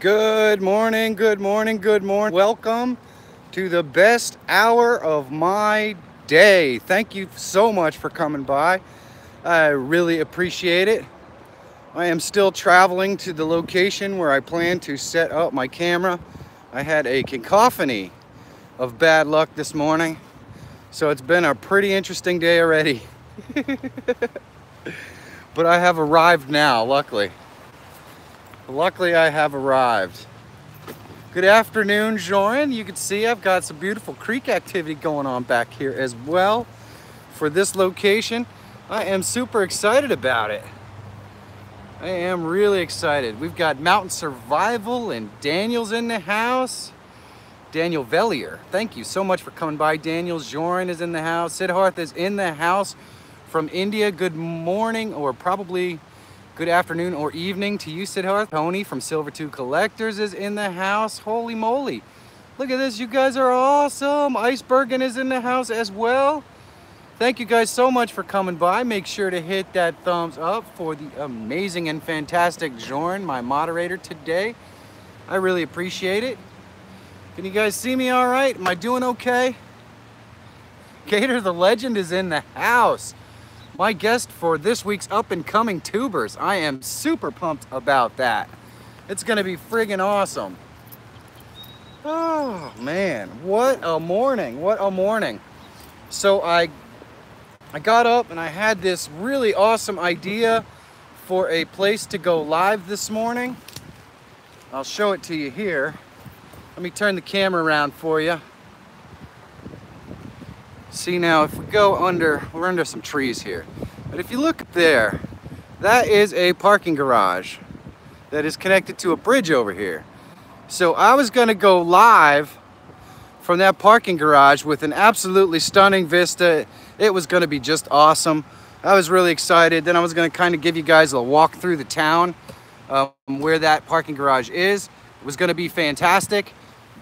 Good morning, good morning, good morning. Welcome to the best hour of my day. Thank you so much for coming by. I really appreciate it. I am still traveling to the location where I plan to set up my camera. I had a cacophony of bad luck this morning, so it's been a pretty interesting day already. But I have arrived now, luckily. Luckily, I have arrived. Good afternoon, Joran. You can see I've got some beautiful creek activity going on back here as well for this location. I am super excited about it. I am really excited. We've got Mountain Survival and Daniel's in the house. Daniel Vellier, thank you so much for coming by. Daniel Joran is in the house. Siddharth is in the house from India. Good morning, or probably good afternoon or evening to you, Siddharth. Tony from Silver 2 Collectors is in the house. Holy moly. Look at this. You guys are awesome. Icebergen is in the house as well. Thank you guys so much for coming by. Make sure to hit that thumbs up for the amazing and fantastic Jorn, my moderator today. I really appreciate it. Can you guys see me all right? Am I doing okay? Gator the Legend is in the house. My guest for this week's up and coming tubers. I am super pumped about that. It's gonna be friggin' awesome. Oh man, what a morning, what a morning. So I got up and I had this really awesome idea for a place to go live this morning. I'll show it to you here. Let me turn the camera around for you. See now, if we go under, we're under some trees here. But if you look up there, that is a parking garage that is connected to a bridge over here. So I was gonna go live from that parking garage with an absolutely stunning vista. It was gonna be just awesome. I was really excited. Then I was gonna kind of give you guys a walk through the town where that parking garage is. It was gonna be fantastic.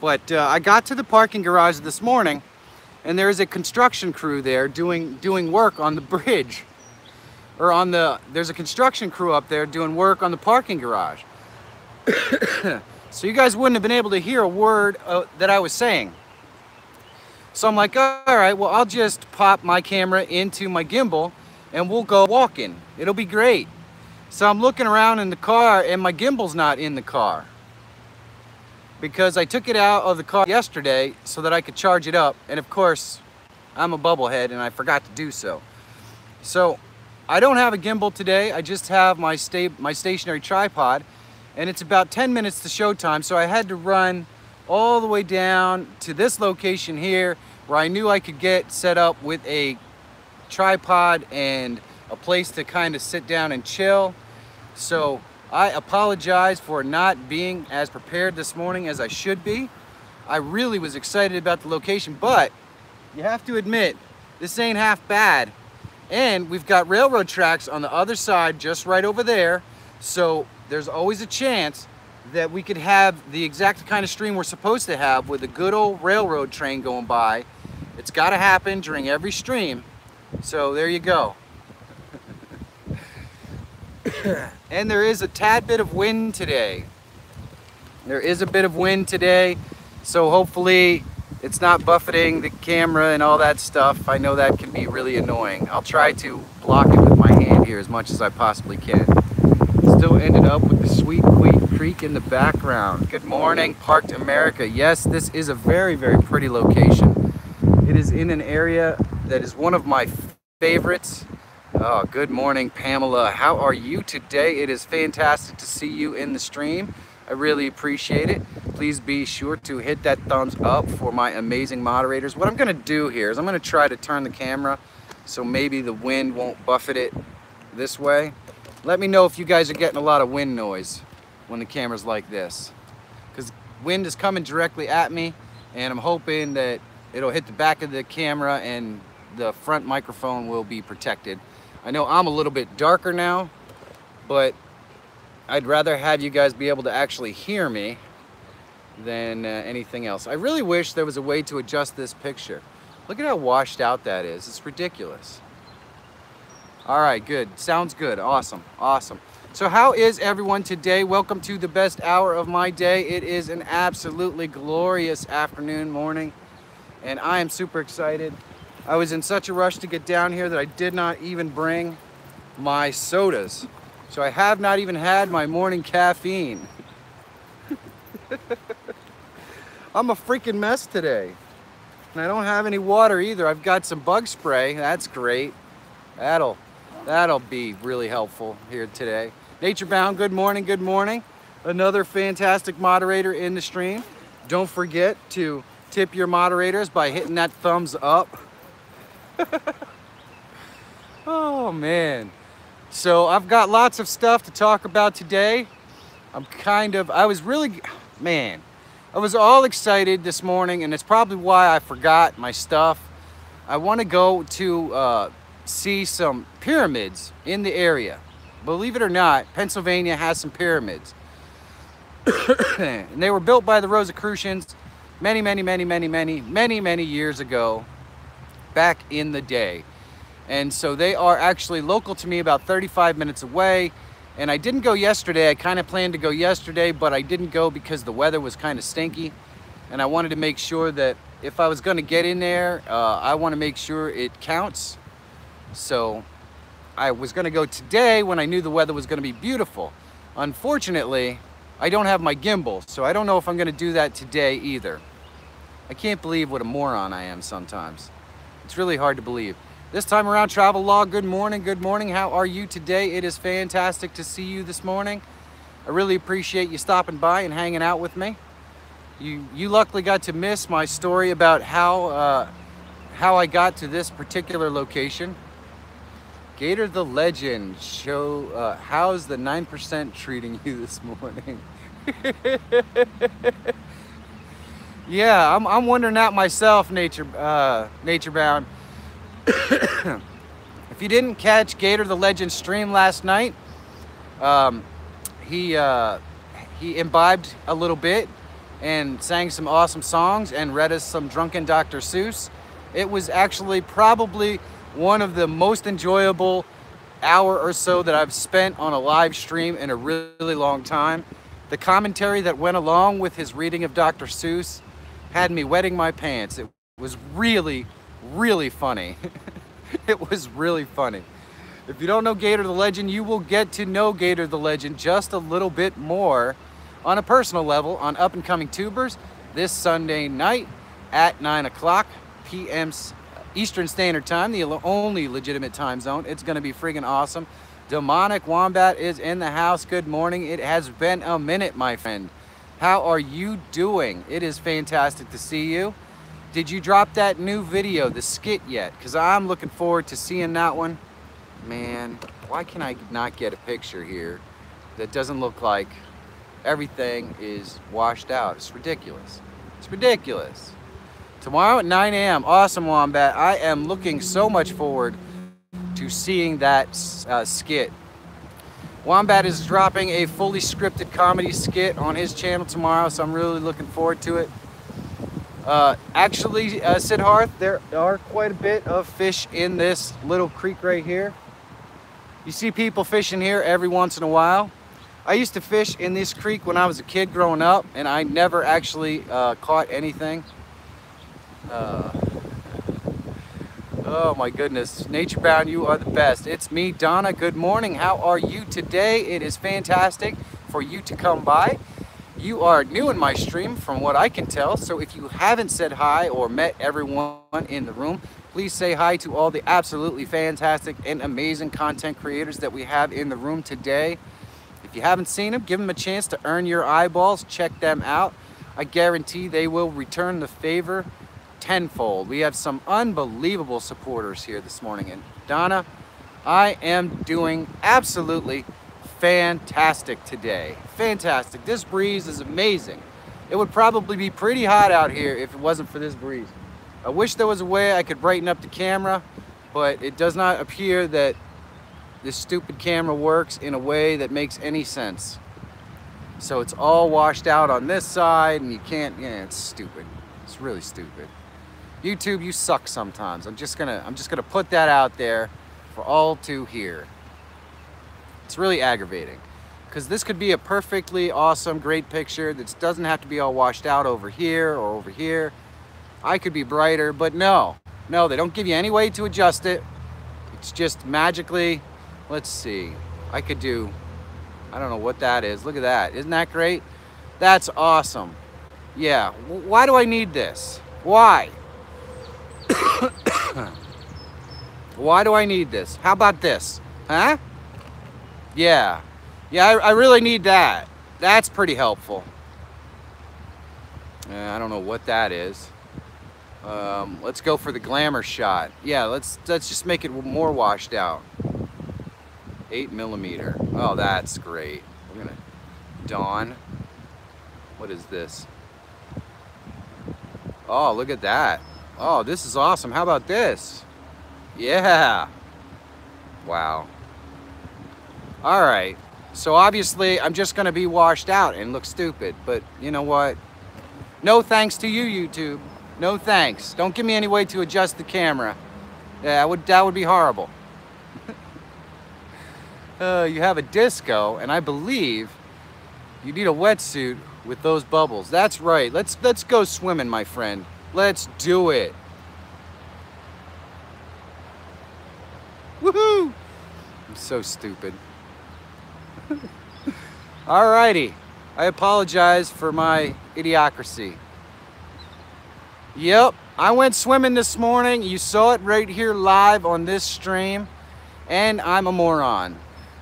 But I got to the parking garage this morning and there is a construction crew there doing work on the bridge. There's a construction crew up there doing work on the parking garage. So you guys wouldn't have been able to hear a word that I was saying. So I'm like, all right, well, I'll just pop my camera into my gimbal and we'll go walking. It'll be great. So I'm looking around in the car and my gimbal's not in the car, because I took it out of the car yesterday so that I could charge it up. And of course, I'm a bubblehead and I forgot to do so. So I don't have a gimbal today. I just have my stationary tripod, and it's about 10 minutes to showtime. So I had to run all the way down to this location here where I knew I could get set up with a tripod and a place to kind of sit down and chill. So I apologize for not being as prepared this morning as I should be. I really was excited about the location, but you have to admit, this ain't half bad. And we've got railroad tracks on the other side, just right over there. So there's always a chance that we could have the exact kind of stream we're supposed to have with a good old railroad train going by. It's gotta happen during every stream. So there you go. And there is a tad bit of wind today. There is a bit of wind today, so hopefully it's not buffeting the camera and all that stuff. I know that can be really annoying. I'll try to block it with my hand here as much as I possibly can. Still ended up with the Sweet Creek in the background. Good morning, Parked America. Yes, this is a very, very pretty location. It is in an area that is one of my favorites. Oh, good morning, Pamela. How are you today? It is fantastic to see you in the stream. I really appreciate it. Please be sure to hit that thumbs up for my amazing moderators. What I'm gonna do here is I'm gonna try to turn the camera so maybe the wind won't buffet it this way. Let me know if you guys are getting a lot of wind noise when the camera's like this, because wind is coming directly at me, and I'm hoping that it'll hit the back of the camera and the front microphone will be protected. I know I'm a little bit darker now, but I'd rather have you guys be able to actually hear me than anything else. I really wish there was a way to adjust this picture. Look at how washed out that is. It's ridiculous. All right, good. Sounds good. Awesome. Awesome. So how is everyone today? Welcome to the best hour of my day. It is an absolutely glorious afternoon, morning, and I am super excited. I was in such a rush to get down here that I did not even bring my sodas. So I have not even had my morning caffeine. I'm a freaking mess today. And I don't have any water either. I've got some bug spray. That's great. That'll be really helpful here today. Nature Bound, good morning, good morning. Another fantastic moderator in the stream. Don't forget to tip your moderators by hitting that thumbs up. Oh man. So I've got lots of stuff to talk about today. I was all excited this morning, and it's probably why I forgot my stuff. I want to go to see some pyramids in the area. Believe it or not, Pennsylvania has some pyramids. And they were built by the Rosicrucians many years ago, back in the day. And so they are actually local to me, about 35 minutes away. And I didn't go yesterday. I kind of planned to go yesterday, but I didn't go because the weather was kind of stinky. And I wanted to make sure that if I was going to get in there, I want to make sure it counts. So I was going to go today when I knew the weather was going to be beautiful. Unfortunately, I don't have my gimbal, so I don't know if I'm going to do that today either. I can't believe what a moron I am sometimes. It's really hard to believe. This time around, Travel Log, good morning, good morning. How are you today? It is fantastic to see you this morning. I really appreciate you stopping by and hanging out with me. You luckily got to miss my story about how I got to this particular location. Gator the Legend, how's the 9% treating you this morning? Yeah, I'm wondering that myself, Nature Bound. If you didn't catch Gator the Legend stream last night, he imbibed a little bit and sang some awesome songs and read us some drunken Dr. Seuss. It was actually probably one of the most enjoyable hour or so that I've spent on a live stream in a really long time. The commentary that went along with his reading of Dr. Seuss had me wetting my pants. It was really, really funny. It was really funny. If you don't know Gator the Legend, you will get to know Gator the Legend just a little bit more on a personal level on Up and Coming Tubers this Sunday night at 9 o'clock p.m. Eastern Standard Time, the only legitimate time zone. It's going to be friggin' awesome. Demonic Wombat is in the house. Good morning. It has been a minute, my friend. How are you doing? It is fantastic to see you. Did you drop that new video, the skit, yet? Because I'm looking forward to seeing that one. Man, why can I not get a picture here that doesn't look like everything is washed out? It's ridiculous. It's ridiculous. Tomorrow at 9 a.m. Awesome, Wombat. I am looking so much forward to seeing that skit. Wombat is dropping a fully scripted comedy skit on his channel tomorrow, so I'm really looking forward to it. Actually, Sidharth, there are quite a bit of fish in this little creek right here. You see people fishing here every once in a while. I used to fish in this creek when I was a kid growing up, and I never actually caught anything. Oh my goodness, Nature Bound, you are the best. It's me, Donna. Good morning. How are you today? It is fantastic for you to come by. You are new in my stream from what I can tell, so if you haven't said hi or met everyone in the room, please say hi to all the absolutely fantastic and amazing content creators that we have in the room today. If you haven't seen them, give them a chance to earn your eyeballs. Check them out. I guarantee they will return the favor tenfold. We have some unbelievable supporters here this morning. And Donna, I am doing absolutely fantastic today. Fantastic. This breeze is amazing. It would probably be pretty hot out here if it wasn't for this breeze. I wish there was a way I could brighten up the camera, but it does not appear that this stupid camera works in a way that makes any sense. So it's all washed out on this side, and you can't, yeah, it's stupid. It's really stupid. YouTube, you suck sometimes. I'm just gonna put that out there for all to hear. It's really aggravating. because this could be a perfectly awesome, great picture that doesn't have to be all washed out over here or over here. I could be brighter, but no, they don't give you any way to adjust it. It's just magically, let's see, I could do, I don't know what that is. Look at that, isn't that great? That's awesome. Yeah, why do I need this? Why? Why do I need this? How about this? Huh? Yeah, I really need that. That's pretty helpful. I don't know what that is. Let's go for the glamour shot. Yeah, let's just make it more washed out. 8mm. Oh, that's great. We're gonna dawn. What is this? Oh, look at that. Oh, this is awesome. How about this? Yeah. Wow. All right. So obviously I'm just gonna be washed out and look stupid, but you know what? No thanks to you, YouTube. No thanks. Don't give me any way to adjust the camera. Yeah, that would be horrible. You have a disco, and I believe you need a wetsuit with those bubbles. That's right. Let's go swimming, my friend. Let's do it. Woohoo! I'm so stupid. Alrighty. I apologize for my idiocracy. Yep, I went swimming this morning. You saw it right here live on this stream. And I'm a moron.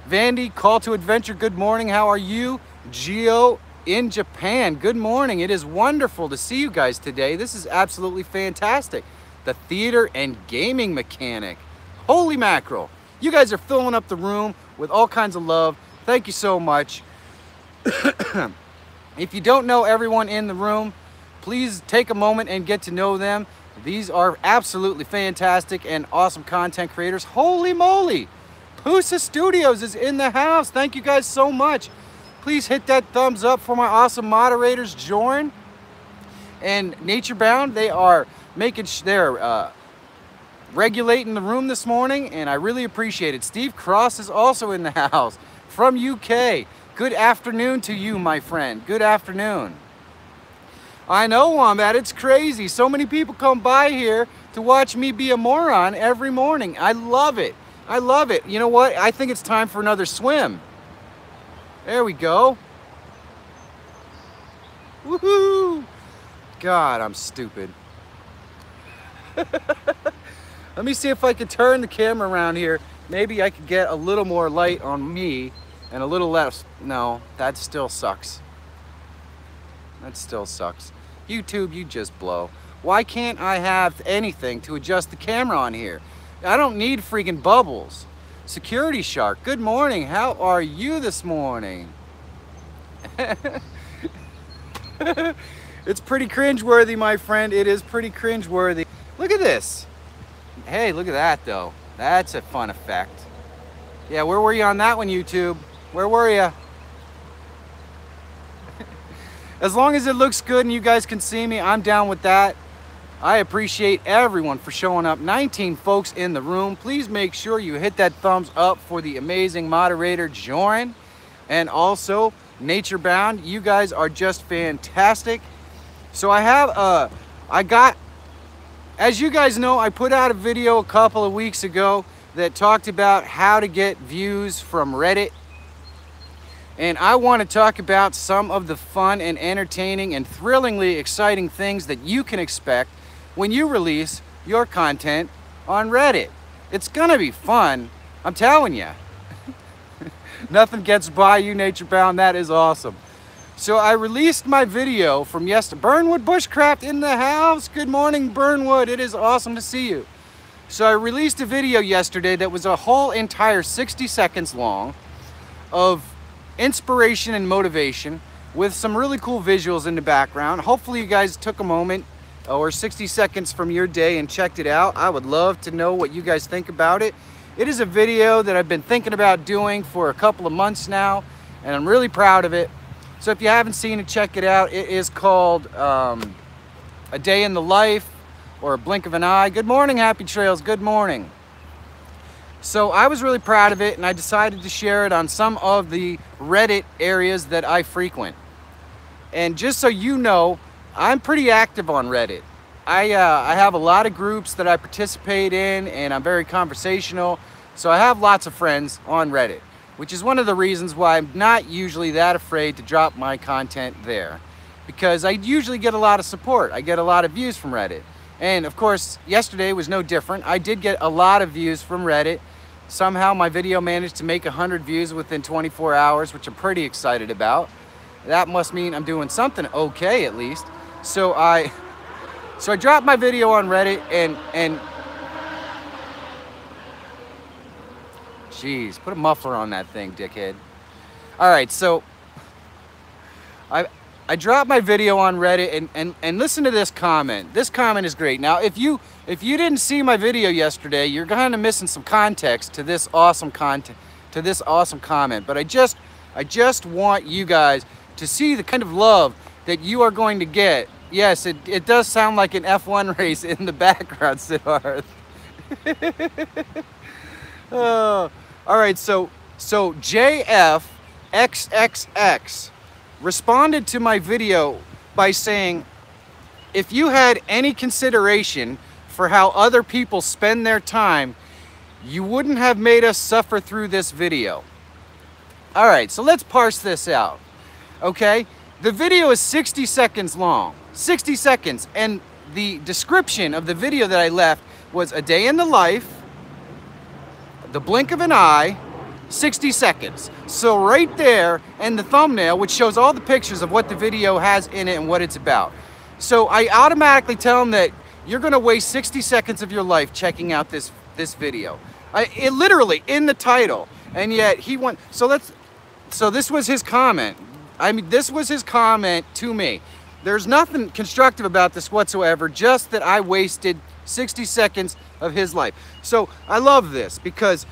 Vandy, call to adventure, good morning. How are you? Gio in Japan, good morning. It is wonderful to see you guys today. This is absolutely fantastic. The theater and gaming mechanic. Holy mackerel. You guys are filling up the room with all kinds of love. Thank you so much. If you don't know everyone in the room, please take a moment and get to know them. These are absolutely fantastic and awesome content creators. Holy moly! Pusa Studios is in the house. Thank you guys so much. Please hit that thumbs up for my awesome moderators, Jorn and Naturebound. They are regulating the room this morning, and I really appreciate it. Steve Cross is also in the house from UK. Good afternoon to you, my friend. Good afternoon. I know, Wombat, it's crazy. So many people come by here to watch me be a moron every morning. I love it. I love it. You know what? I think it's time for another swim. There we go. Woohoo! God, I'm stupid. Let me see if I can turn the camera around here. Maybe I could get a little more light on me and a little less. No, that still sucks. That still sucks. YouTube, you just blow. Why can't I have anything to adjust the camera on here? I don't need freaking bubbles. Security Shark, good morning. How are you this morning? It's pretty cringeworthy, my friend. It is pretty cringeworthy. Look at this. Hey, look at that, though. That's a fun effect. Yeah, where were you on that one, YouTube? Where were you? As long as it looks good and you guys can see me, I'm down with that. I appreciate everyone for showing up. 19 folks in the room. Please make sure you hit that thumbs up for the amazing moderator, Jorin, and also Naturebound. You guys are just fantastic. So as you guys know, I put out a video a couple of weeks ago that talked about how to get views from Reddit. And I want to talk about some of the fun and entertaining and thrillingly exciting things that you can expect when you release your content on Reddit. It's gonna be fun, I'm telling you. Nothing gets by you, Naturebound. That is awesome. So I released my video from yesterday. Burnwood Bushcraft in the house. Good morning, Burnwood. It is awesome to see you. So I released a video yesterday that was a whole entire 60 seconds long of inspiration and motivation with some really cool visuals in the background. Hopefully you guys took a moment or 60 seconds from your day and checked it out. I would love to know what you guys think about it. It is a video that I've been thinking about doing for a couple of months now, and I'm really proud of it. So if you haven't seen it, check it out. It is called A Day in the Life or A Blink of an Eye. Good morning, Happy Trails. Good morning. So I was really proud of it, and I decided to share it on some of the Reddit areas that I frequent. And just so you know, I'm pretty active on Reddit. I have a lot of groups that I participate in, and I'm very conversational. So I have lots of friends on Reddit, which is one of the reasons why I'm not usually that afraid to drop my content there. Because I usually get a lot of support. I get a lot of views from Reddit. And of course, yesterday was no different. I did get a lot of views from Reddit. Somehow my video managed to make 100 views within 24 hours, which I'm pretty excited about. That must mean I'm doing something okay, at least. So I dropped my video on Reddit, and jeez, put a muffler on that thing, dickhead. All right, so I dropped my video on Reddit, and listen to this comment. This comment is great. Now, if you didn't see my video yesterday, you're kind of missing some context to this awesome content, to this awesome comment. But I just want you guys to see the kind of love that you are going to get. Yes, it does sound like an F1 race in the background, Siddharth. All right, so JFXXX responded to my video by saying, if you had any consideration for how other people spend their time, you wouldn't have made us suffer through this video. All right, so let's parse this out, okay? The video is 60 seconds long, 60 seconds, and the description of the video that I left was a day in the life, the blink of an eye, 60 seconds. So right there, and the thumbnail, which shows all the pictures of what the video has in it and what it's about. So I automatically tell them that you're gonna waste 60 seconds of your life checking out this video. It literally in the title, and yet he went, so this was his comment. I mean, this was his comment to me. There's nothing constructive about this whatsoever, just that I wasted 60 seconds of his life. So I love this, because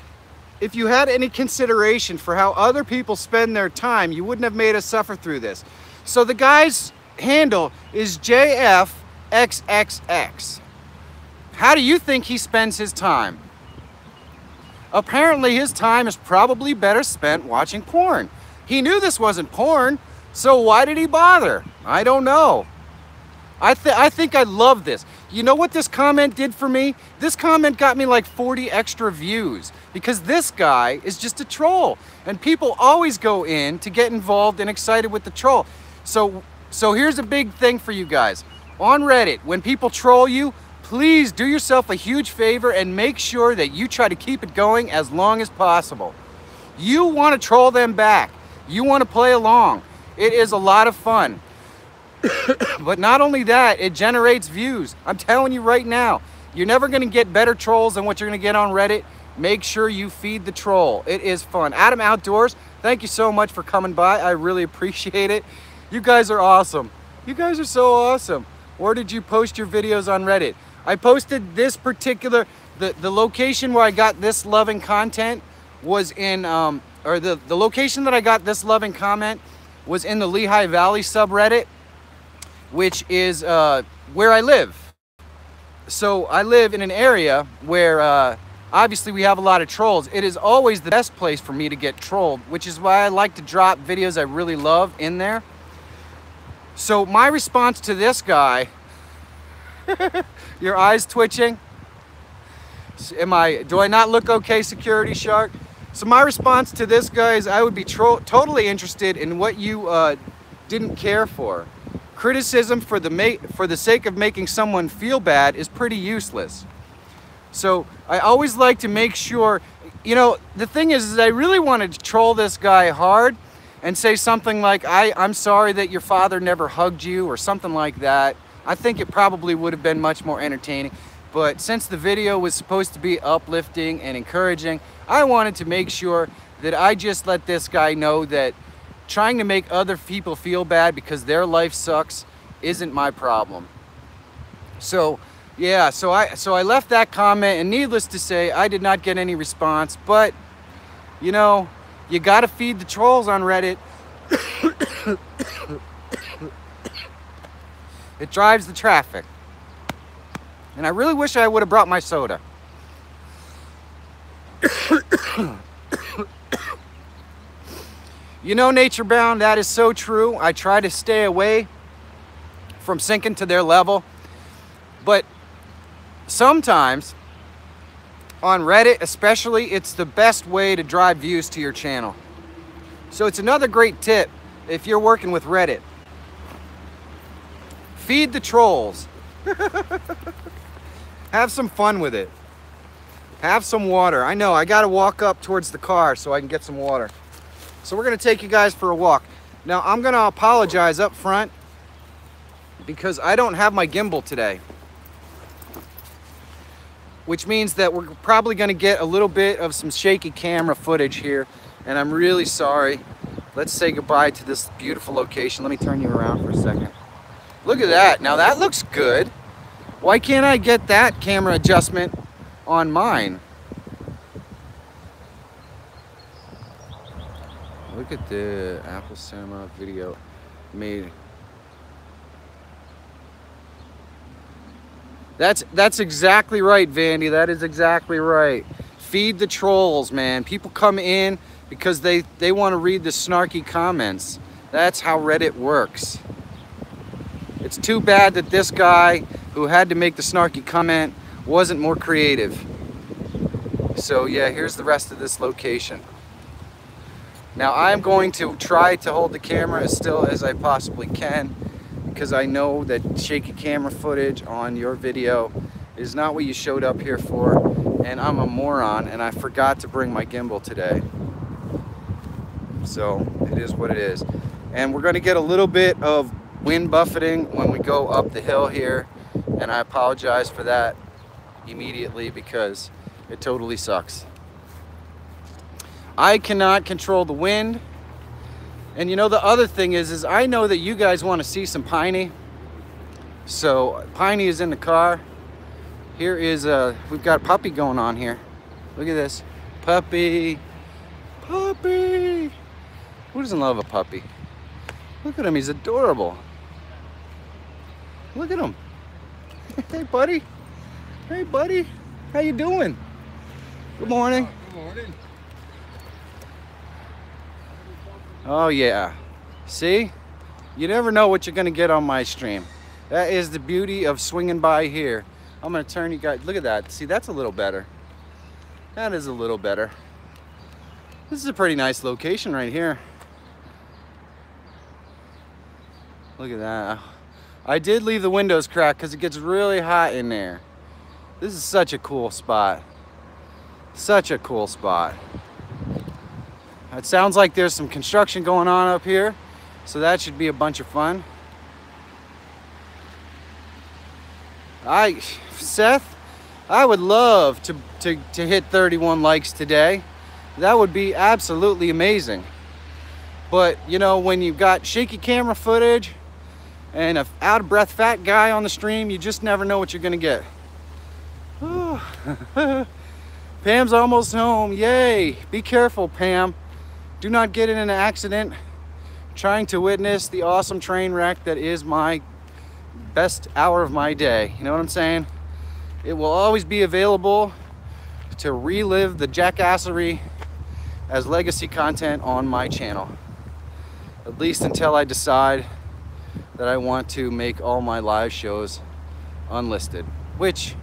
if you had any consideration for how other people spend their time, you wouldn't have made us suffer through this. So the guy's handle is JFXXX. How do you think he spends his time? Apparently his time is probably better spent watching porn. He knew this wasn't porn, so why did he bother? I don't know. I think I love this. You know what this comment did for me? This comment got me like 40 extra views, because this guy is just a troll, and people always go in to get involved and excited with the troll. So here's a big thing for you guys. On Reddit, when people troll you, please do yourself a huge favor and make sure that you try to keep it going as long as possible. You want to troll them back. You want to play along. It is a lot of fun. But not only that, it generates views. I'm telling you right now, you're never going to get better trolls than what you're going to get on Reddit. Make sure you feed the troll. It is fun. Adam Outdoors, thank you so much for coming by. I really appreciate it. You guys are awesome. You guys are so awesome. Where did you post your videos on Reddit? I posted this particular, the location where I got this loving content was in, the location that I got this loving comment was in the Lehigh Valley subreddit, which is where I live. So I live in an area where obviously we have a lot of trolls. It is always the best place for me to get trolled, which is why I like to drop videos I really love in there. So my response to this guy, your eyes twitching? Do I not look okay, security shark? So my response to this guy is I would be totally interested in what you didn't care for. Criticism for the sake of making someone feel bad is pretty useless. So I always like to make sure, you know, the thing is I really wanted to troll this guy hard and say something like, I'm sorry that your father never hugged you, or something like that. I think it probably would have been much more entertaining. But since the video was supposed to be uplifting and encouraging, I wanted to make sure that I just let this guy know that trying to make other people feel bad because their life sucks isn't my problem. So yeah, so I left that comment, and needless to say, I did not get any response. But you know, you gotta feed the trolls on Reddit. It drives the traffic. And I really wish I would have brought my soda. You know, Nature Bound, that is so true. I try to stay away from sinking to their level, but sometimes on Reddit especially, it's the best way to drive views to your channel. So it's another great tip if you're working with Reddit. Feed the trolls. Have some fun with it. Have some water. I know, I gotta walk up towards the car so I can get some water. So we're gonna take you guys for a walk. Now I'm gonna apologize up front because I don't have my gimbal today, which means that we're probably gonna get a little bit of some shaky camera footage here, and I'm really sorry. Let's say goodbye to this beautiful location. Let me turn you around for a second. Look at that. Now that looks good. Why can't I get that camera adjustment on mine? Look at the Apple Cinema video made. That's exactly right, Vandy. That is exactly right. Feed the trolls, man. People come in because they want to read the snarky comments. That's how Reddit works. It's too bad that this guy who had to make the snarky comment wasn't more creative. So yeah, here's the rest of this location. Now I'm going to try to hold the camera as still as I possibly can, because I know that shaky camera footage on your video is not what you showed up here for, and I'm a moron and I forgot to bring my gimbal today. So it is what it is. And we're going to get a little bit of wind buffeting when we go up the hill here, and I apologize for that immediately because it totally sucks. I cannot control the wind. And you know, the other thing is I know that you guys want to see some Piney. So Piney is in the car. Here is we've got a puppy going on here. Look at this. Puppy. Puppy. Who doesn't love a puppy? Look at him, he's adorable. Look at him. Hey buddy. Hey buddy. How you doing? Good morning. Good morning. Oh yeah. See? You never know what you're gonna get on my stream. That is the beauty of swinging by here. I'm gonna turn you guys, look at that. See, that's a little better. That is a little better. This is a pretty nice location right here. Look at that. I did leave the windows cracked because it gets really hot in there. This is such a cool spot. Such a cool spot. It sounds like there's some construction going on up here, so that should be a bunch of fun. Seth, I would love to hit 31 likes today. That would be absolutely amazing. But you know, when you've got shaky camera footage and an out of breath fat guy on the stream, you just never know what you're gonna get. Pam's almost home, yay. Be careful, Pam. Do not get in an accident trying to witness the awesome train wreck that is my best hour of my day. You know what I'm saying? It will always be available to relive the jackassery as legacy content on my channel. At least until I decide that I want to make all my live shows unlisted, which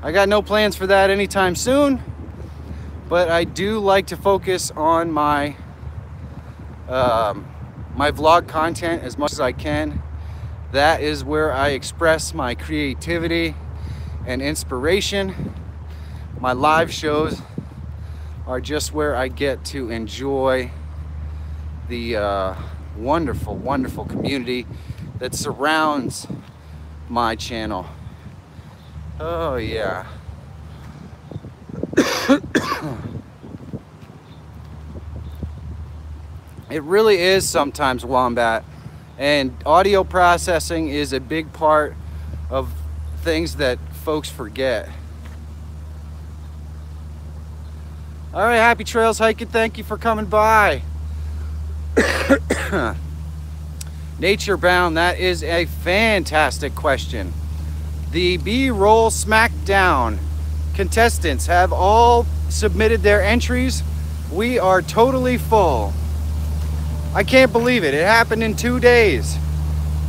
I got no plans for that anytime soon, but I do like to focus on my my vlog content as much as I can. That is where I express my creativity and inspiration. My live shows are just where I get to enjoy the wonderful, wonderful community that surrounds my channel. Oh yeah. It really is sometimes, Wombat, and audio processing is a big part of things that folks forget. All right, happy trails hiking. Thank you for coming by. Nature Bound, that is a fantastic question. The B-roll smackdown contestants have all submitted their entries. We are totally full. I can't believe it. It happened in 2 days.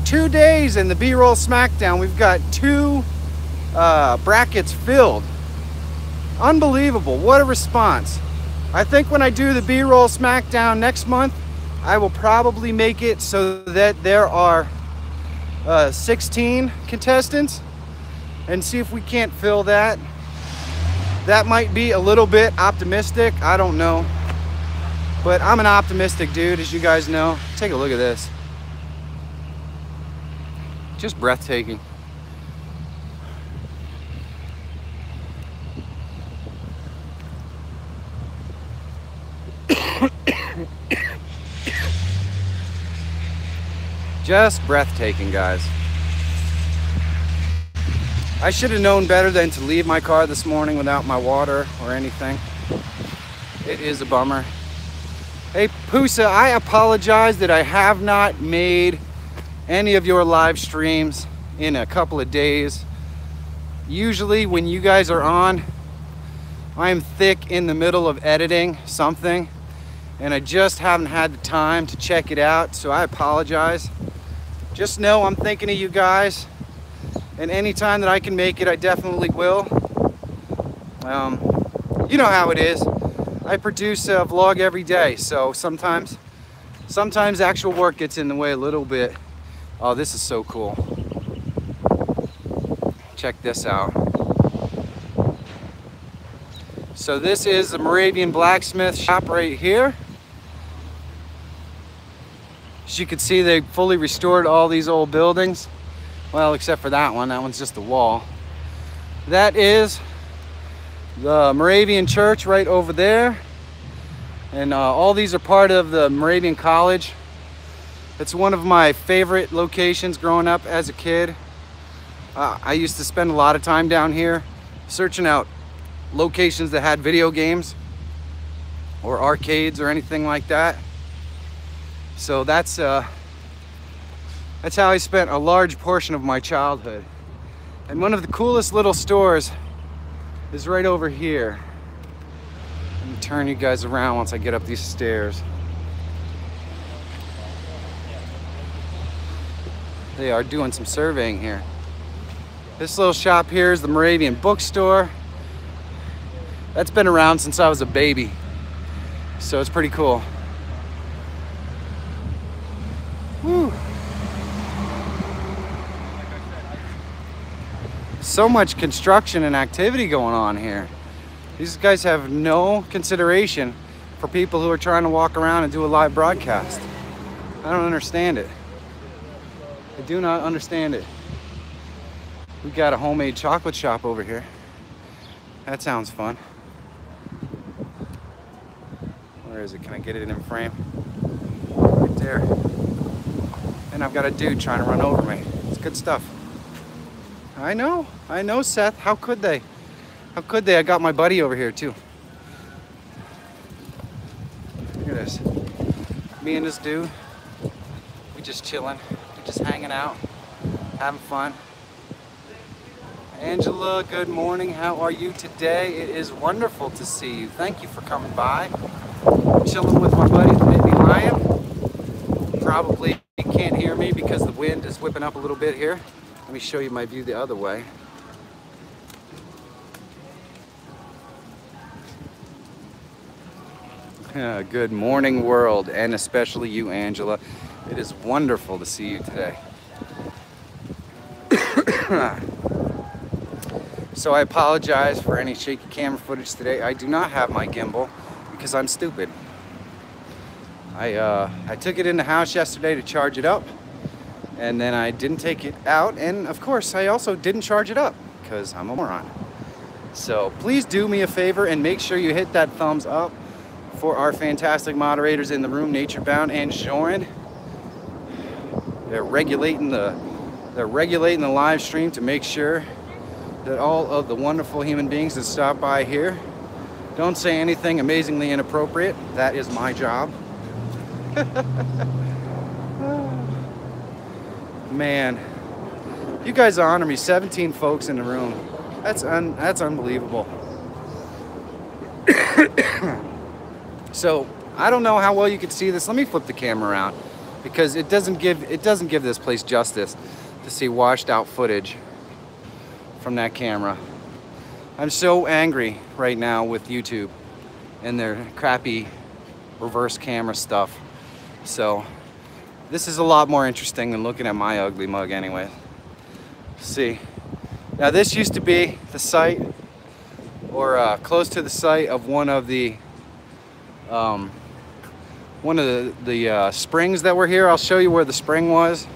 2 days in the B-roll smackdown. We've got 2 brackets filled. Unbelievable. What a response. I think when I do the B-roll smackdown next month, I will probably make it so that there are 16 contestants and see if we can't fill that. That might be a little bit optimistic. I don't know. But I'm an optimistic dude, as you guys know. Take a look at this. Just breathtaking. Just breathtaking, guys. I should have known better than to leave my car this morning without my water or anything. It is a bummer. Hey, Pusa, I apologize that I have not made any of your live streams in a couple of days. Usually when you guys are on, I'm thick in the middle of editing something, and I just haven't had the time to check it out, so I apologize. Just know I'm thinking of you guys, and anytime that I can make it, I definitely will. You know how it is. I produce a vlog every day, so sometimes actual work gets in the way a little bit. Oh, this is so cool. Check this out. So this is the Moravian blacksmith shop right here. As you can see, they fully restored all these old buildings. Well, except for that one. That one's just a wall. That is the Moravian church right over there. And all these are part of the Moravian College. It's one of my favorite locations growing up as a kid. I used to spend a lot of time down here searching out locations that had video games or arcades or anything like that. So that's how I spent a large portion of my childhood. And one of the coolest little stores is right over here. Let me turn you guys around once I get up these stairs. They are doing some surveying here. This little shop here is the Moravian bookstore. That's been around since I was a baby, so it's pretty cool. Whew. So much construction and activity going on here. These guys have no consideration for people who are trying to walk around and do a live broadcast. I don't understand it. I do not understand it. We got a homemade chocolate shop over here. That sounds fun. Where is it? Can I get it in frame? Right there. And I've got a dude trying to run over me. It's good stuff. I know, Seth. How could they? How could they? I got my buddy over here too. Look at this. Me and this dude, we just chilling, we just hanging out, having fun. Angela, good morning. How are you today? It is wonderful to see you. Thank you for coming by. Chilling with my buddy, the Nittany Lion. Probably can't hear me because the wind is whipping up a little bit here. Let me show you my view the other way. Good morning, world, and especially you, Angela. It is wonderful to see you today. So I apologize for any shaky camera footage today. I do not have my gimbal because I'm stupid. I took it in the house yesterday to charge it up, and then I didn't take it out, and of course I also didn't charge it up because I'm a moron. So please do me a favor and make sure you hit that thumbs up for our fantastic moderators in the room, Naturebound and Joran. They're regulating the live stream to make sure that all of the wonderful human beings that stop by here don't say anything amazingly inappropriate. That is my job. Man, you guys honor me. 17 folks in the room. That's unbelievable. So I don't know how well you can see this. Let me flip the camera around because it doesn't give this place justice to see washed out footage from that camera. I'm so angry right now with YouTube and their crappy reverse camera stuff. So this is a lot more interesting than looking at my ugly mug anyway. See, now this used to be the site, or close to the site of one of the springs that were here. I'll show you where the spring was.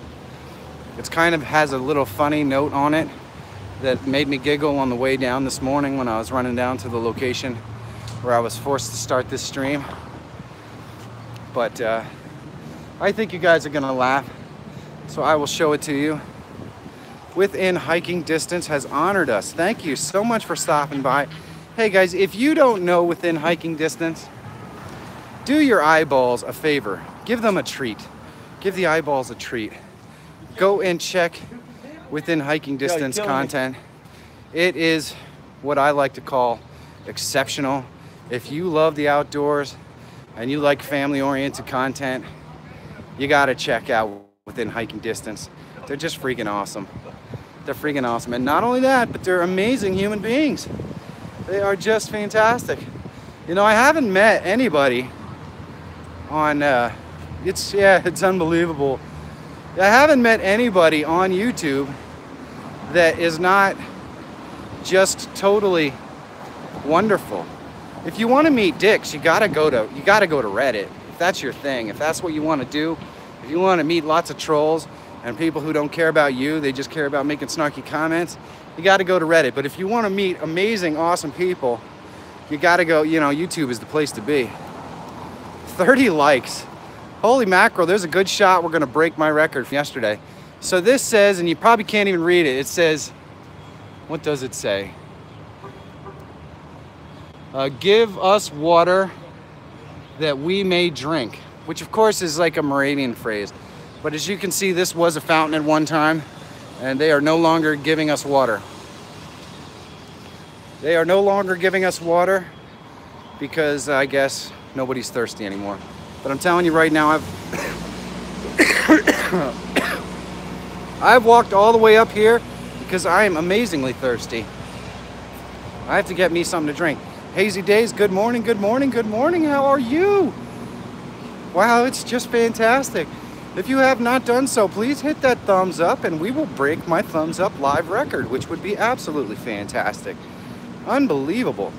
It's kind of has a little funny note on it that made me giggle on the way down this morning when I was running down to the location where I was forced to start this stream. But I think you guys are gonna laugh, so I will show it to you. Within Hiking Distance has honored us. Thank you so much for stopping by. Hey guys, if you don't know Within Hiking Distance, do your eyeballs a favor. Give them a treat. Give the eyeballs a treat. Go and check Within Hiking Distance content. It is what I like to call exceptional. If you love the outdoors and you like family-oriented content, you gotta check out Within Hiking Distance. They're just freaking awesome. They're freaking awesome. And not only that, but they're amazing human beings. They are just fantastic. You know, I haven't met anybody on, it's unbelievable. I haven't met anybody on YouTube that is not just totally wonderful. If you want to meet dicks, you gotta go to Reddit. If that's your thing, if that's what you want to do, if you want to meet lots of trolls and people who don't care about you, they just care about making snarky comments, you got to go to Reddit. But if you want to meet amazing, awesome people, you got to go, you know, YouTube is the place to be. 30 likes. Holy mackerel, there's a good shot. We're going to break my record from yesterday. So this says, and you probably can't even read it, it says, what does it say? Give us water that we may drink, which of course is like a Moravian phrase. But as you can see, this was a fountain at one time, and they are no longer giving us water. They are no longer giving us water because I guess nobody's thirsty anymore. But I'm telling you right now, I've walked all the way up here because I am amazingly thirsty. I have to get me something to drink. Hazy Days, good morning, good morning, good morning. How are you? Wow, it's just fantastic. If you have not done so, please hit that thumbs up and we will break my thumbs up live record, which would be absolutely fantastic. Unbelievable.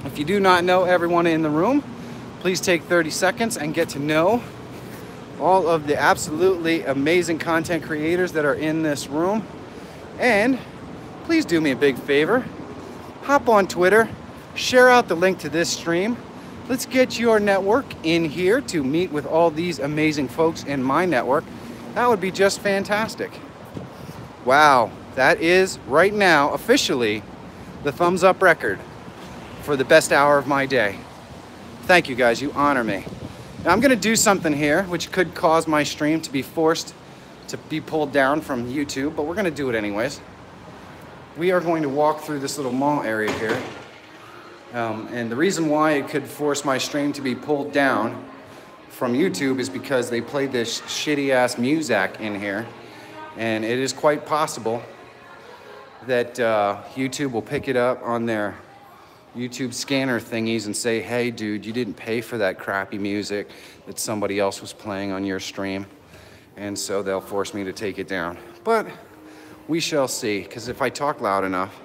If you do not know everyone in the room, please take 30 seconds and get to know all of the absolutely amazing content creators that are in this room. And please do me a big favor. Hop on Twitter, share out the link to this stream. Let's get your network in here to meet with all these amazing folks in my network. That would be just fantastic. Wow, that is right now officially the thumbs up record for the best hour of my day. Thank you guys, you honor me. Now I'm gonna do something here which could cause my stream to be forced to be pulled down from YouTube, but we're gonna do it anyways. We are going to walk through this little mall area here. And the reason why it could force my stream to be pulled down from YouTube is because they played this shitty ass music in here. And it is quite possible that YouTube will pick it up on their YouTube scanner thingies and say, hey dude, you didn't pay for that crappy music that somebody else was playing on your stream. And so they'll force me to take it down. But we shall see, because if I talk loud enough,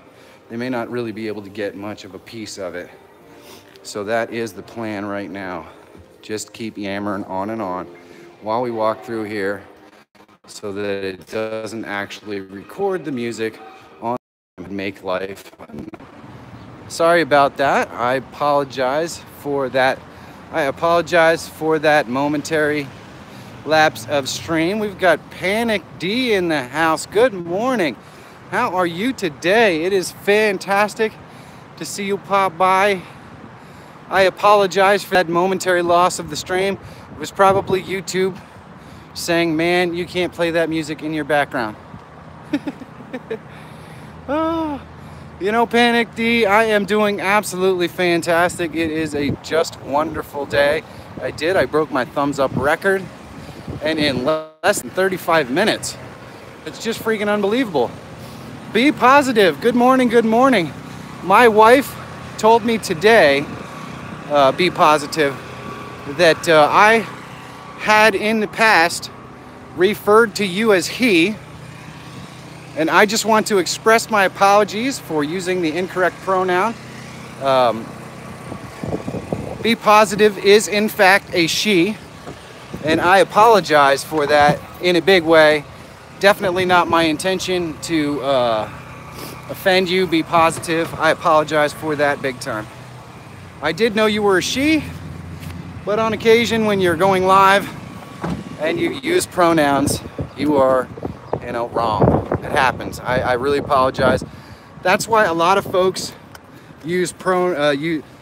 they may not really be able to get much of a piece of it. So that is the plan right now. Just keep yammering on and on while we walk through here so that it doesn't actually record the music on and make life. Sorry about that. I apologize for that. I apologize for that momentary lapse of stream. We've got Panic D in the house. Good morning. How are you today? It is fantastic to see you pop by. I apologize for that momentary loss of the stream. It was probably YouTube saying, man, you can't play that music in your background. Oh, You know, Panic D, I am doing absolutely fantastic. It is a just wonderful day. I broke my thumbs up record, and in less than 35 minutes. It's just freaking unbelievable. Be positive. Good morning, good morning. My wife told me today, be positive, that I had in the past referred to you as he, and I just want to express my apologies for using the incorrect pronoun. Be positive is in fact a she, and I apologize for that in a big way. Definitely not my intention to offend you. Be positive. I apologize for that big time. I did know you were a she, but on occasion when you're going live and you use pronouns, you are, wrong. It happens. I really apologize. That's why a lot of folks you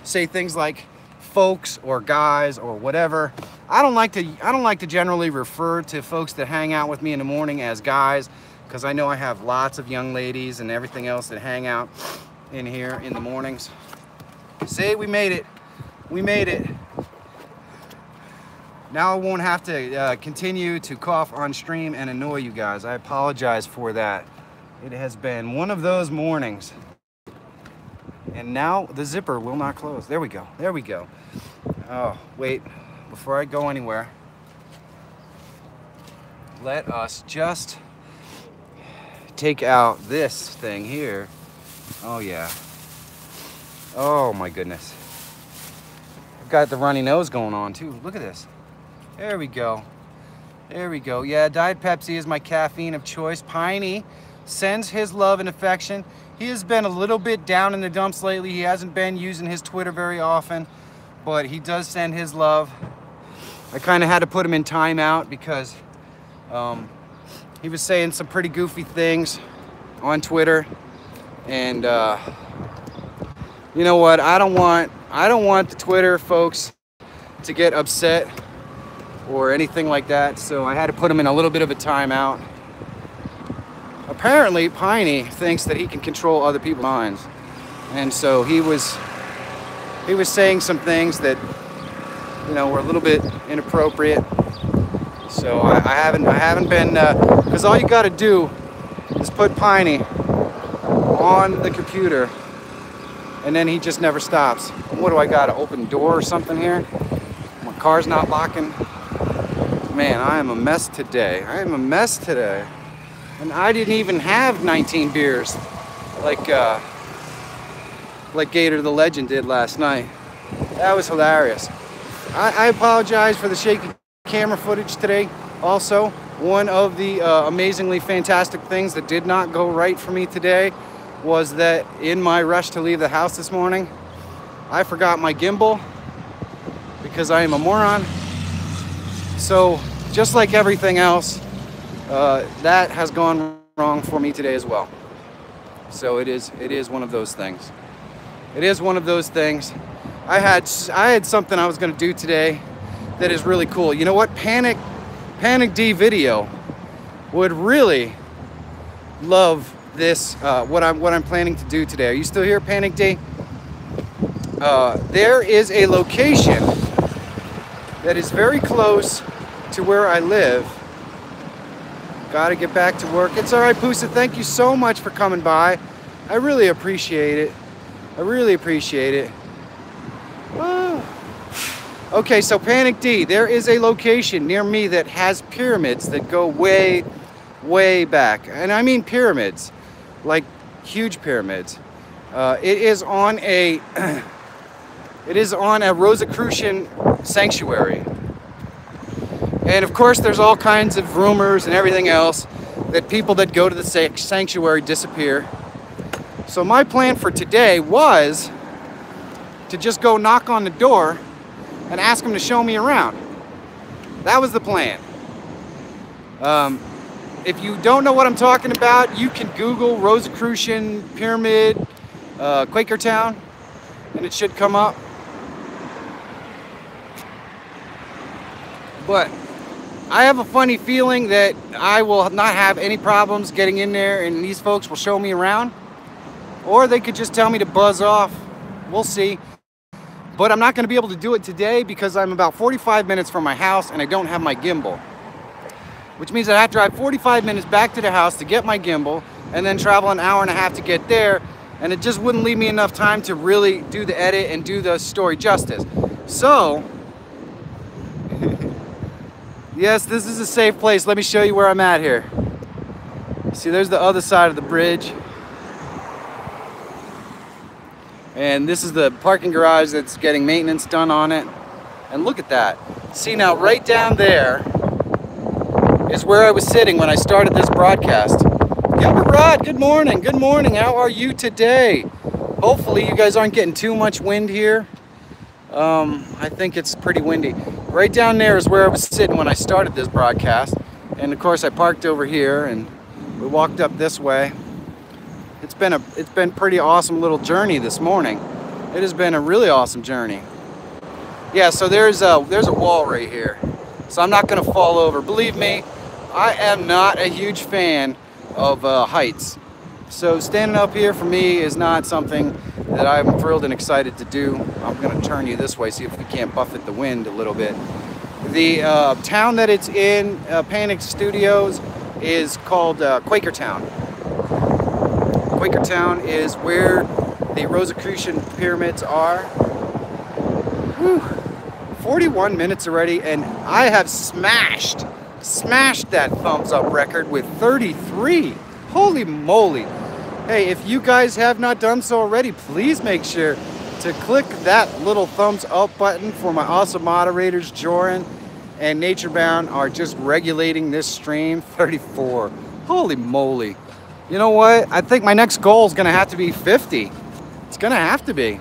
say things like folks or guys or whatever. I don't like to generally refer to folks that hang out with me in the morning as guys, because I know I have lots of young ladies and everything else that hang out in here in the mornings. See, we made it. We made it. Now I won't have to continue to cough on stream and annoy you guys. I apologize for that. It has been one of those mornings. And now the zipper will not close. There we go. There we go. Oh, wait. Before I go anywhere, let us just take out this thing here. Oh, yeah. Oh, my goodness. I've got the runny nose going on, too. Look at this. There we go. There we go. Yeah, Diet Pepsi is my caffeine of choice. Piney sends his love and affection. He has been a little bit down in the dumps lately. He hasn't been using his Twitter very often, but he does send his love. I kind of had to put him in timeout because he was saying some pretty goofy things on Twitter, and you know what? I don't want the Twitter folks to get upset or anything like that, so I had to put him in a little bit of a timeout. Apparently, Piney thinks that he can control other people's minds, and so he was saying some things that, were a little bit inappropriate. So I haven't been, because all you got to do is put Piney on the computer, and then he just never stops. What do I got, to open the door or something here? My car's not locking. Man, I am a mess today. I am a mess today. And I didn't even have 19 beers like Gator the Legend did last night. That was hilarious. I apologize for the shaky camera footage today. Also, one of the amazingly fantastic things that did not go right for me today was that in my rush to leave the house this morning, I forgot my gimbal because I am a moron. So just like everything else, that has gone wrong for me today as well. So it is one of those things. It is one of those things. I had something I was going to do today that is really cool. You know what? Panic D video would really love this. What I'm planning to do today. Are you still here, Panic D? There is a location that is very close to where I live. Gotta get back to work. It's all right, Pusa. Thank you so much for coming by. I really appreciate it. I really appreciate it. Oh. Okay, so Panic D, there is a location near me that has pyramids that go way, way back. And I mean pyramids, like huge pyramids. It is on a Rosicrucian sanctuary. And of course, there's all kinds of rumors and everything else that people that go to the sanctuary disappear. So my plan for today was to just go knock on the door and ask them to show me around. That was the plan. If you don't know what I'm talking about, you can Google Rosicrucian Pyramid, Quakertown, and it should come up. But I have a funny feeling that I will not have any problems getting in there and these folks will show me around. or they could just tell me to buzz off. We'll see. But I'm not going to be able to do it today because I'm about 45 minutes from my house and I don't have my gimbal. Which means I have to drive 45 minutes back to the house to get my gimbal and then travel an hour and a half to get there. And it just wouldn't leave me enough time to really do the edit and do the story justice. So, yes, this is a safe place. Let me show you where I'm at here. See, there's the other side of the bridge. And this is the parking garage that's getting maintenance done on it. And look at that. See, now right down there is where I was sitting when I started this broadcast. Gilbert Rod, good morning. Good morning. How are you today? Hopefully you guys aren't getting too much wind here. I think it's pretty windy. Right down there is where I was sitting when I started this broadcast. And of course I parked over here and we walked up this way. It's been pretty awesome little journey this morning. It has been a really awesome journey. Yeah, so there's a wall right here. So I'm not gonna fall over. Believe me, I am not a huge fan of heights. So standing up here for me is not something that I'm thrilled and excited to do. I'm gonna turn you this way, see if we can't buffet the wind a little bit. The town that it's in, Panic Studios, is called Quakertown. Quakertown is where the Rosicrucian pyramids are. Whew. 41 minutes already, and I have smashed that thumbs up record with 33. Holy moly. Hey, if you guys have not done so already, please make sure to click that little thumbs up button for my awesome moderators. Joran and Naturebound are just regulating this stream. 34. Holy moly. You know what? I think my next goal is going to have to be 50. It's going to have to be.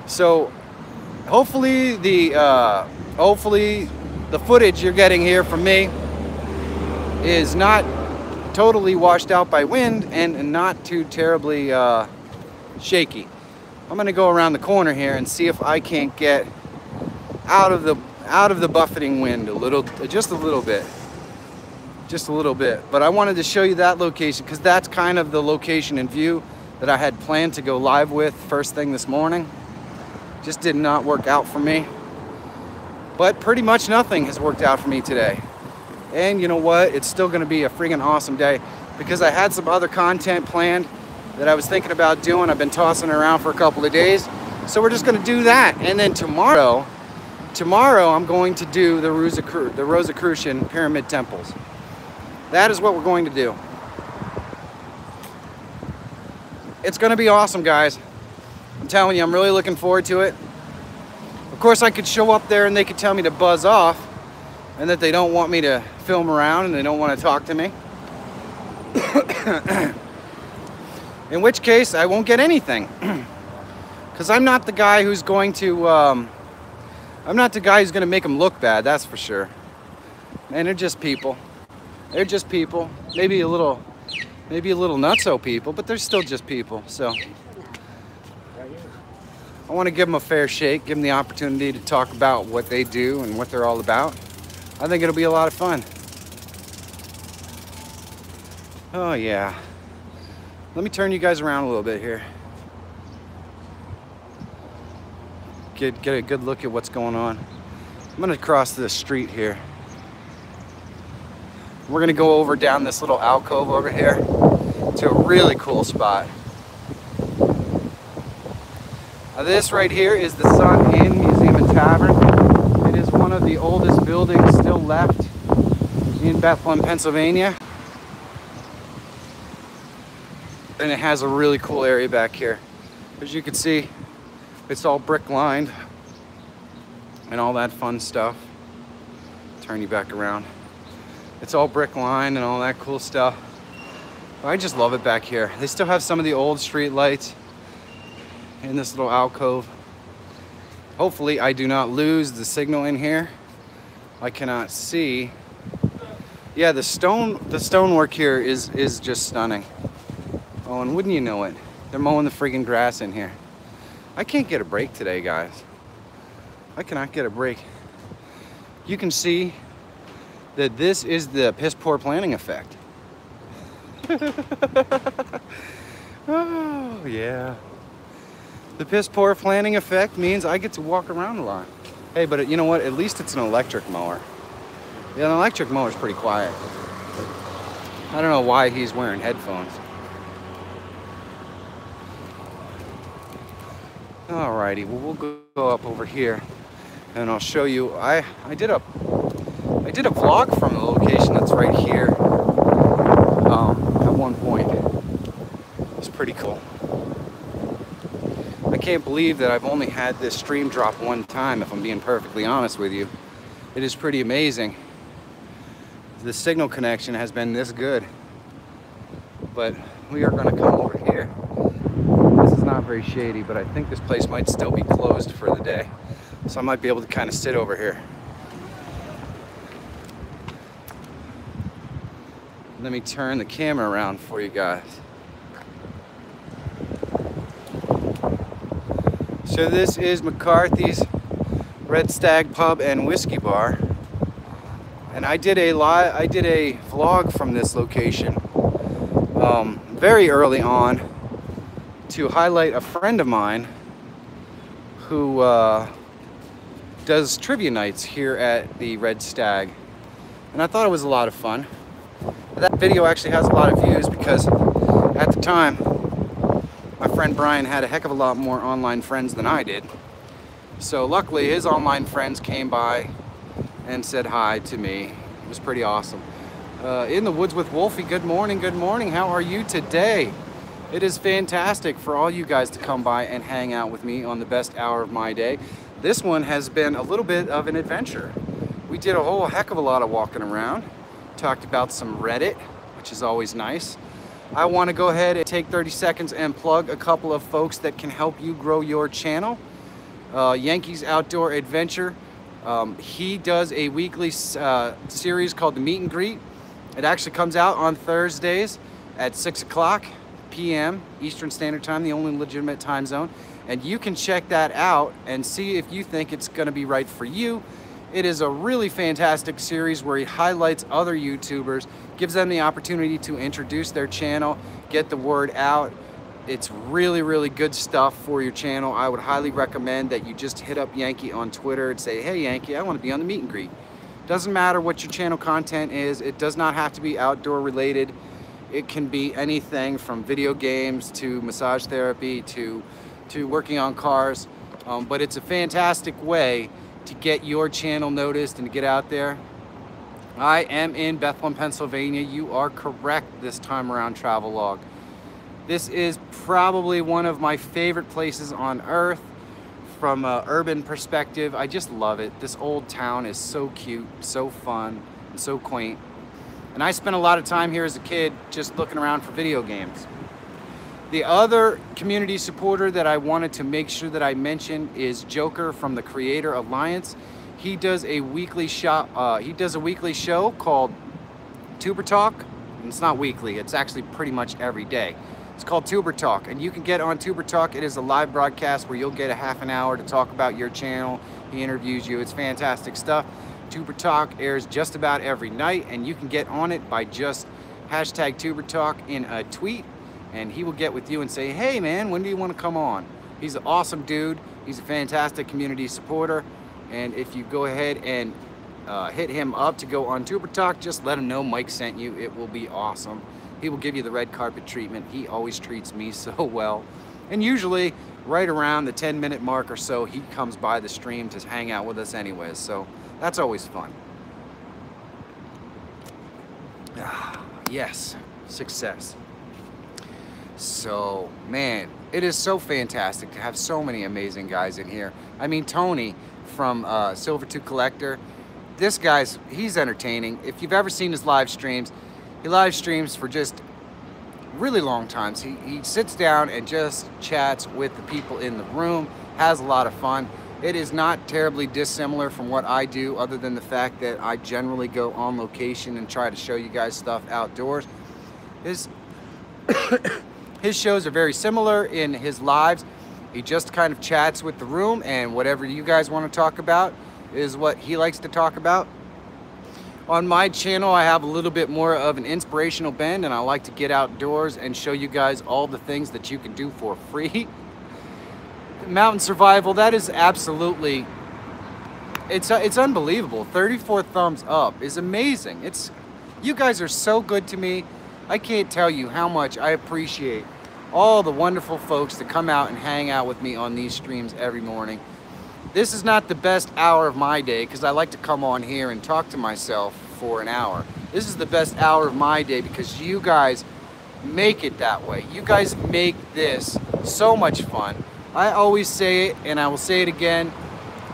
So hopefully the footage you're getting here from me is not totally washed out by wind and not too terribly shaky. I'm going to go around the corner here and see if I can't get out of the buffeting wind just a little bit. But I wanted to show you that location because that's kind of the location and view that I had planned to go live with first thing this morning. Just did not work out for me. But pretty much nothing has worked out for me today. And you know what? It's still going to be a freaking awesome day because I had some other content planned that I was thinking about doing. I've been tossing around for a couple of days. So we're just going to do that. And then tomorrow I'm going to do the Rosicrucian pyramid temples. That is what we're going to do. It's going to be awesome, guys. I'm telling you, I'm really looking forward to it. Of course, I could show up there and they could tell me to buzz off and that they don't want me to film around and they don't want to talk to me. In which case, I won't get anything. Because I'm not the guy who's going to, make them look bad, that's for sure. And they're just people. They're just people. Maybe a little nutso people, but they're still just people, so. I want to give them a fair shake, give them the opportunity to talk about what they do and what they're all about. I think it'll be a lot of fun. Oh yeah. Let me turn you guys around a little bit here. Get a good look at what's going on. I'm gonna cross this street here. We're gonna go over down this little alcove over here to a really cool spot. This right here is the Sun Inn Museum and Tavern. It is one of the oldest buildings still left in Bethlehem, Pennsylvania. And it has a really cool area back here. As you can see, it's all brick lined and all that fun stuff. Turn you back around. It's all brick lined and all that cool stuff. I just love it back here. They still have some of the old street lights in this little alcove. Hopefully I do not lose the signal in here. I cannot see. Yeah, the stonework here is just stunning. Oh, and wouldn't you know it, they're mowing the friggin' grass in here. I can't get a break today, guys. I cannot get a break. You can see that this is the piss poor planning effect. Oh, yeah. The piss poor planning effect means I get to walk around a lot. Hey, but you know what? At least it's an electric mower. Yeah, an electric mower is pretty quiet. I don't know why he's wearing headphones. Alrighty, well, we'll go up over here and I'll show you. I did a vlog from the location that's right here at one point. It's pretty cool. I can't believe that I've only had this stream drop one time, if I'm being perfectly honest with you. It is pretty amazing. The signal connection has been this good. But we are going to come over here. This is not very shady, but I think this place might still be closed for the day. So I might be able to kind of sit over here. Let me turn the camera around for you guys. So this is McCarthy's Red Stag Pub and Whiskey Bar. And I did a vlog from this location very early on to highlight a friend of mine who does trivia nights here at the Red Stag. And I thought it was a lot of fun. That video actually has a lot of views because at the time, my friend Brian had a heck of a lot more online friends than I did. So luckily his online friends came by and said hi to me. It was pretty awesome. In the Woods with Wolfie, good morning, good morning. How are you today? It is fantastic for all you guys to come by and hang out with me on the best hour of my day. This one has been a little bit of an adventure. We did a whole heck of a lot of walking around. Talked about some Reddit, which is always nice. I want to go ahead and take 30 seconds and plug a couple of folks that can help you grow your channel. Yankees Outdoor Adventure. He does a weekly series called the Meet and Greet. It actually comes out on Thursdays at 6 o'clock p.m. Eastern Standard Time, the only legitimate time zone. And you can check that out and see if you think it's going to be right for you. It is a really fantastic series where he highlights other YouTubers, gives them the opportunity to introduce their channel, get the word out. It's really, really good stuff for your channel. I would highly recommend that you just hit up Yankee on Twitter and say, hey Yankee, I want to be on the Meet and Greet. Doesn't matter what your channel content is. It does not have to be outdoor related. It can be anything from video games to massage therapy to working on cars. But it's a fantastic way to get your channel noticed and to get out there. I am in Bethlehem, Pennsylvania. You are correct this time around, Travelog. This is probably one of my favorite places on earth from an urban perspective. I just love it. This old town is so cute, so fun, and so quaint. And I spent a lot of time here as a kid just looking around for video games. The other community supporter that I wanted to make sure that I mention is Joker from the Creator Alliance. He does a weekly show called Tuber Talk. And it's not weekly, it's actually pretty much every day. It's called Tuber Talk, and you can get on Tuber Talk. It is a live broadcast where you'll get a half an hour to talk about your channel. He interviews you. It's fantastic stuff. Tuber Talk airs just about every night, and you can get on it by just hashtag Tuber Talk in a tweet, and he will get with you and say, hey man, when do you want to come on? He's an awesome dude. He's a fantastic community supporter, and if you go ahead and hit him up to go on Tuber Talk, just let him know Mike sent you. It will be awesome. He will give you the red carpet treatment. He always treats me so well. And usually right around the 10-minute mark or so, he comes by the stream to hang out with us anyways. So that's always fun. Yes, success. So, man, it is so fantastic to have so many amazing guys in here. I mean, Tony from Silver Tooth Collector, this guy's, he's entertaining. If you've ever seen his live streams, he live streams for just really long times. He sits down and just chats with the people in the room, has a lot of fun. It is not terribly dissimilar from what I do, other than the fact that I generally go on location and try to show you guys stuff outdoors. His shows are very similar in his lives. He just kind of chats with the room, and whatever you guys want to talk about is what he likes to talk about. On my channel, I have a little bit more of an inspirational bend, and I like to get outdoors and show you guys all the things that you can do for free. Mountain survival, that is absolutely, it's unbelievable. 34 thumbs up is amazing. You guys are so good to me. I can't tell you how much I appreciate all the wonderful folks that come out and hang out with me on these streams every morning. This is not the best hour of my day because I like to come on here and talk to myself for an hour. This is the best hour of my day because you guys make it that way. You guys make this so much fun. I always say it, and I will say it again,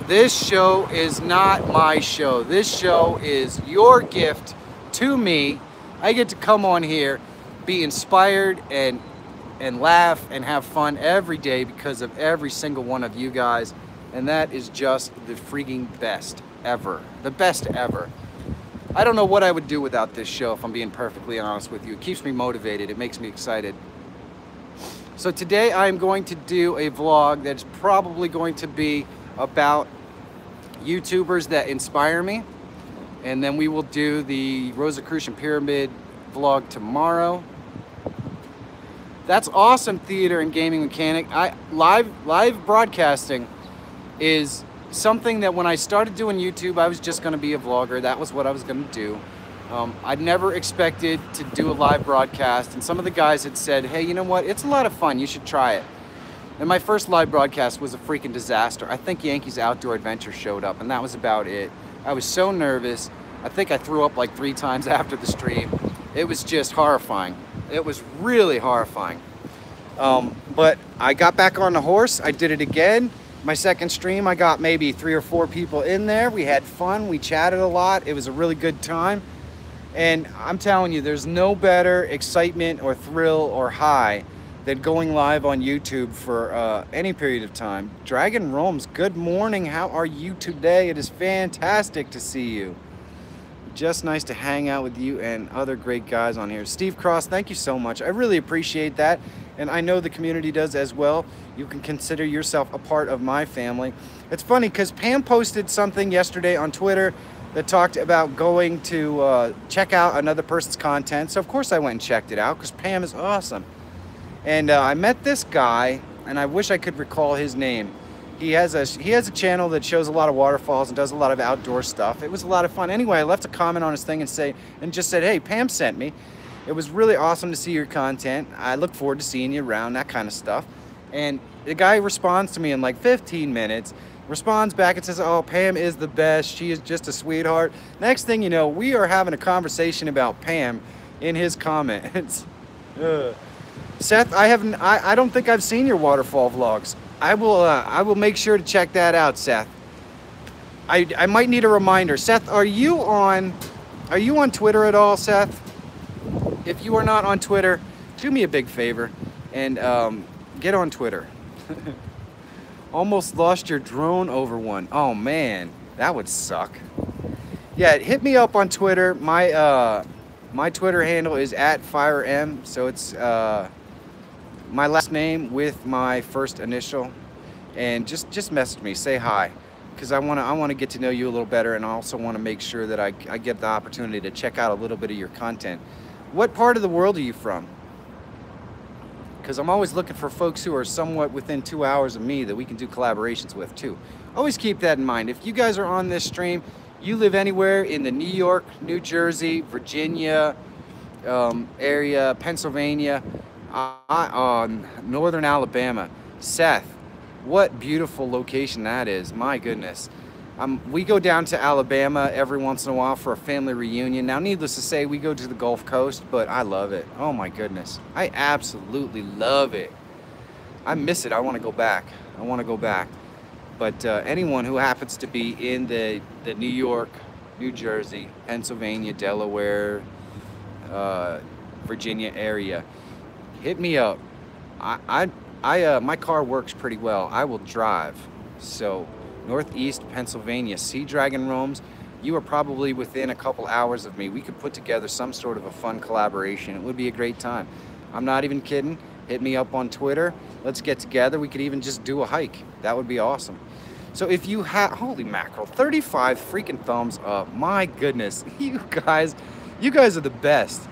this show is not my show. This show is your gift to me. I get to come on here, be inspired, and laugh and have fun every day because of every single one of you guys. And that is just the freaking best ever. The best ever. I don't know what I would do without this show, if I'm being perfectly honest with you. It keeps me motivated. It makes me excited. So today I'm going to do a vlog that's probably going to be about YouTubers that inspire me. And then we will do the Rosicrucian Pyramid vlog tomorrow. That's awesome, theater and gaming mechanic. Live broadcasting is something that when I started doing YouTube, I was just going to be a vlogger. That was what I was going to do. I'd never expected to do a live broadcast, and some of the guys had said, hey, you know what, it's a lot of fun, you should try it. And my first live broadcast was a freaking disaster. I think Yankees Outdoor Adventure showed up, and that was about it. I was so nervous. I think I threw up like 3 times after the stream. It was just horrifying. It was really horrifying. But I got back on the horse. I did it again. My second stream, I got maybe 3 or 4 people in there. We had fun. We chatted a lot. It was a really good time. And I'm telling you, there's no better excitement or thrill or high than going live on YouTube for any period of time. Dragon Roams, good morning. How are you today? It is fantastic to see you. Just nice to hang out with you and other great guys on here. Steve Cross, thank you so much. I really appreciate that. And I know the community does as well. You can consider yourself a part of my family. It's funny because Pam posted something yesterday on Twitter that talked about going to check out another person's content. So of course I went and checked it out because Pam is awesome. And I met this guy, and I wish I could recall his name. He has a channel that shows a lot of waterfalls and does a lot of outdoor stuff. It was a lot of fun. Anyway, I left a comment on his thing and just said, hey, Pam sent me. It was really awesome to see your content. I look forward to seeing you around, that kind of stuff. And the guy responds to me in like 15 minutes, responds back and says, oh, Pam is the best. She is just a sweetheart. Next thing you know, we are having a conversation about Pam in his comments. Seth, I don't think I've seen your waterfall vlogs. I will make sure to check that out, Seth. I might need a reminder. Seth, are you on Twitter at all, Seth? If you are not on Twitter, do me a big favor and get on Twitter. Almost lost your drone over one. Oh man, that would suck. Yeah, hit me up on Twitter. My Twitter handle is @FeyreM, so it's my last name with my first initial, and just message me, say hi, because I want to get to know you a little better, and I also want to make sure that I get the opportunity to check out a little bit of your content. What part of the world are you from? Because I'm always looking for folks who are somewhat within 2 hours of me that we can do collaborations with too. Always keep that in mind. If you guys are on this stream, you live anywhere in the New York, New Jersey, Virginia area, Pennsylvania, northern Alabama. Seth, what beautiful location that is. My goodness. We go down to Alabama every once in a while for a family reunion. Now, needless to say, we go to the Gulf Coast, but I love it. Oh my goodness. I absolutely love it. I miss it. I want to go back. I want to go back. But anyone who happens to be in the New York, New Jersey, Pennsylvania, Delaware, Virginia area, hit me up. My car works pretty well. I will drive. So Northeast Pennsylvania, Sea Dragon Roams, you are probably within a couple hours of me. We could put together some sort of a fun collaboration. It would be a great time. I'm not even kidding. Hit me up on Twitter. Let's get together. We could even just do a hike. That would be awesome. So if you have, holy mackerel, 35 freaking thumbs up. My goodness, you guys are the best.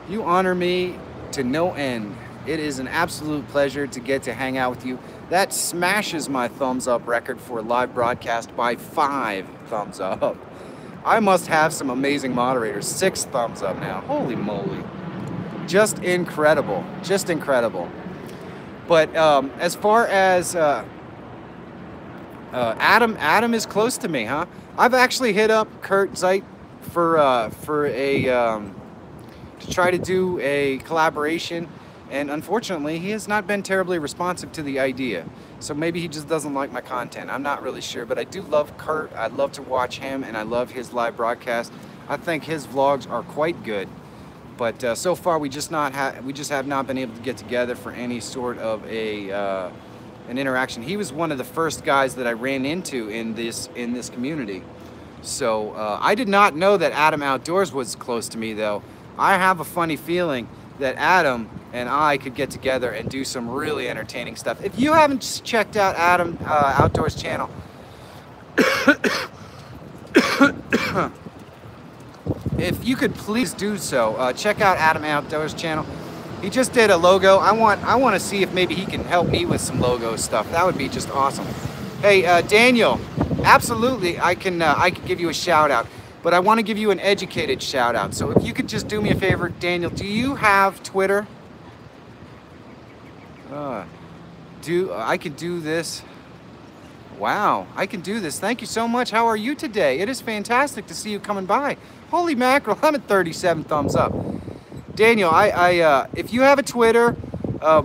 You honor me to no end. It is an absolute pleasure to get to hang out with you. That smashes my thumbs up record for a live broadcast by 5 thumbs up. I must have some amazing moderators. 6 thumbs up now. Holy moly. Just incredible. Just incredible. But as far as Adam is close to me, huh? I've actually hit up Kurt Zeit for to try to do a collaboration, and unfortunately he has not been terribly responsive to the idea. So maybe he just doesn't like my content. I'm not really sure, but I do love Kurt. I love to watch him, and I love his live broadcast. I think his vlogs are quite good. But so far we just have not been able to get together for any sort of an interaction. He was one of the first guys that I ran into in this community. So I did not know that Adam Outdoors was close to me, though. I have a funny feeling that Adam and I could get together and do some really entertaining stuff. If you haven't checked out Adam Outdoors channel, if you could please do so, check out Adam Outdoors channel. He just did a logo. I want to see if maybe he can help me with some logo stuff. That would be just awesome. Hey, Daniel, absolutely, I can give you a shout out, but I want to give you an educated shout out. So if you could just do me a favor, Daniel, do you have Twitter? I could do this. Wow, I can do this. Thank you so much. How are you today? It is fantastic to see you coming by. Holy mackerel, I'm at 37 thumbs up. Daniel, if you have a Twitter,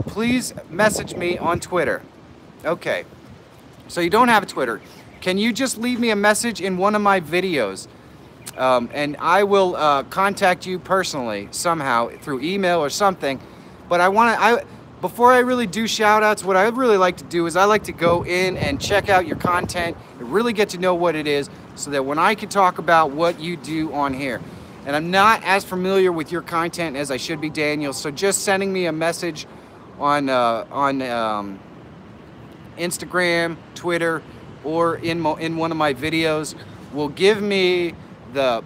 please message me on Twitter. Okay, so you don't have a Twitter. Can you just leave me a message in one of my videos? And I will contact you personally somehow through email or something. But before I really do shout outs, what I really like to do is I like to go in and check out your content and really get to know what it is, so that when I can talk about what you do on here. And I'm not as familiar with your content as I should be, Daniel, so just sending me a message on Instagram, Twitter, or in one of my videos will give me the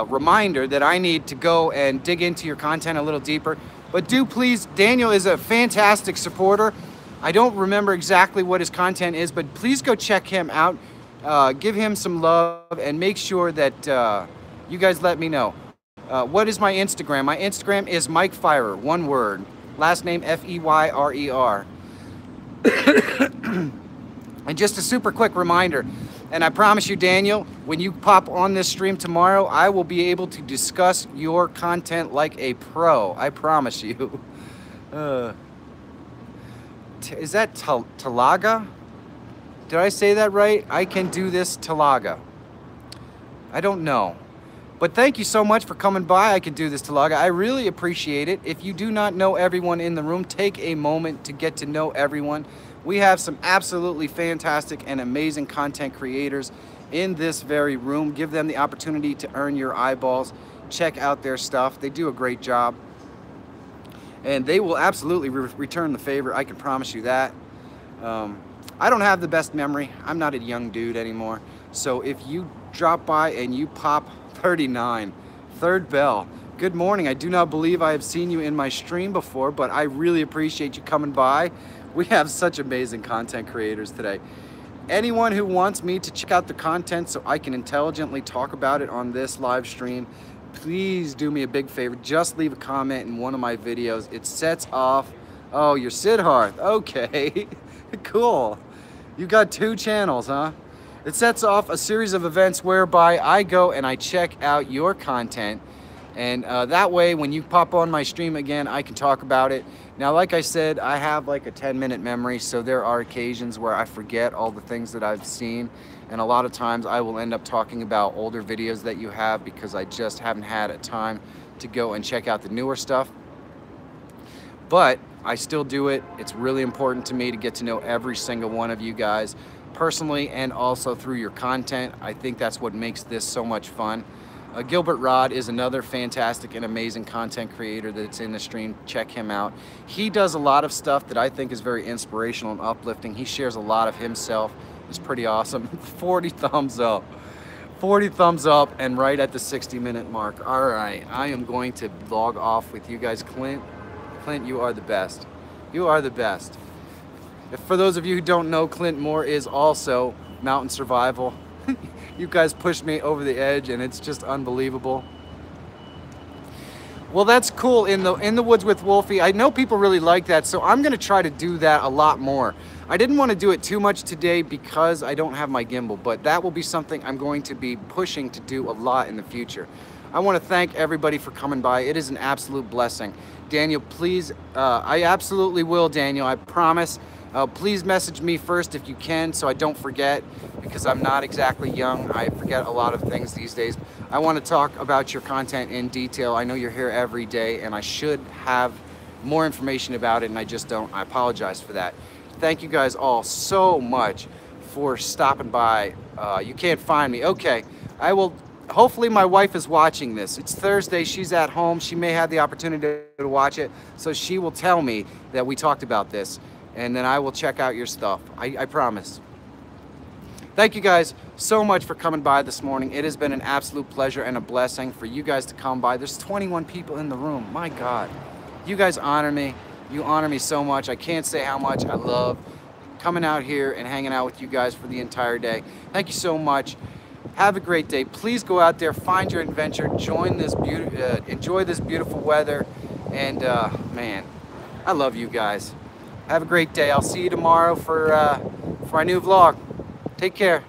reminder that I need to go and dig into your content a little deeper. But do please, Daniel is a fantastic supporter. I don't remember exactly what his content is, but please go check him out. Give him some love and make sure that you guys let me know. What is my Instagram? My Instagram is Mike Feyrer, one word. Last name Feyrer. And just a super quick reminder, and I promise you, Daniel, when you pop on this stream tomorrow, I will be able to discuss your content like a pro. I promise you. Is that Talaga? Did I say that right? I can do this, Talaga. I don't know. But thank you so much for coming by. I can do this, Talaga. I really appreciate it. If you do not know everyone in the room, take a moment to get to know everyone. We have some absolutely fantastic and amazing content creators in this very room. Give them the opportunity to earn your eyeballs. Check out their stuff. They do a great job. And they will absolutely return the favor. I can promise you that. I don't have the best memory. I'm not a young dude anymore. So if you drop by and you pop 39, third bell. Good morning. I do not believe I have seen you in my stream before, but I really appreciate you coming by. We have such amazing content creators today. Anyone who wants me to check out the content so I can intelligently talk about it on this live stream, please do me a big favor. Just leave a comment in one of my videos. It sets off, oh, you're Sidharth. Okay, cool. You got 2 channels, huh? It sets off a series of events whereby I go and I check out your content. And that way, when you pop on my stream again, I can talk about it. Now, like I said, I have like a 10-minute memory, so there are occasions where I forget all the things that I've seen. And a lot of times I will end up talking about older videos that you have because I just haven't had a time to go and check out the newer stuff. But I still do it. It's really important to me to get to know every single one of you guys personally and also through your content. I think that's what makes this so much fun. Gilbert Rod is another fantastic and amazing content creator that's in the stream. Check him out. He does a lot of stuff that I think is very inspirational and uplifting. He shares a lot of himself is pretty awesome. 40 thumbs up. 40 thumbs up and right at the 60-minute mark. All right, I am going to log off with you guys. Clint, you are the best. You are the best. For those of you who don't know, Clint Moore is also mountain survival. You guys pushed me over the edge and it's just unbelievable. Well, that's cool, in the woods with Wolfie. I know people really like that, so I'm gonna try to do that a lot more. I didn't want to do it too much today because I don't have my gimbal, but that will be something I'm going to be pushing to do a lot in the future. I want to thank everybody for coming by. It is an absolute blessing. Daniel, please, I absolutely will, Daniel, I promise. Please message me first if you can so I don't forget, because I'm not exactly young. I forget a lot of things these days. I want to talk about your content in detail. I know you're here every day and I should have more information about it and I just don't. I apologize for that. Thank you guys all so much for stopping by. You can't find me. Okay, I will. Hopefully my wife is watching this. It's Thursday, she's at home. She may have the opportunity to watch it, so she will tell me that we talked about this, and then I will check out your stuff. I promise. Thank you guys so much for coming by this morning. It has been an absolute pleasure and a blessing for you guys to come by. There's 21 people in the room. My God, you guys honor me. You honor me so much. I can't say how much I love coming out here and hanging out with you guys for the entire day. Thank you so much. Have a great day. Please go out there, find your adventure, enjoy this beautiful weather, and man, I love you guys. Have a great day. I'll see you tomorrow for our new vlog. Take care.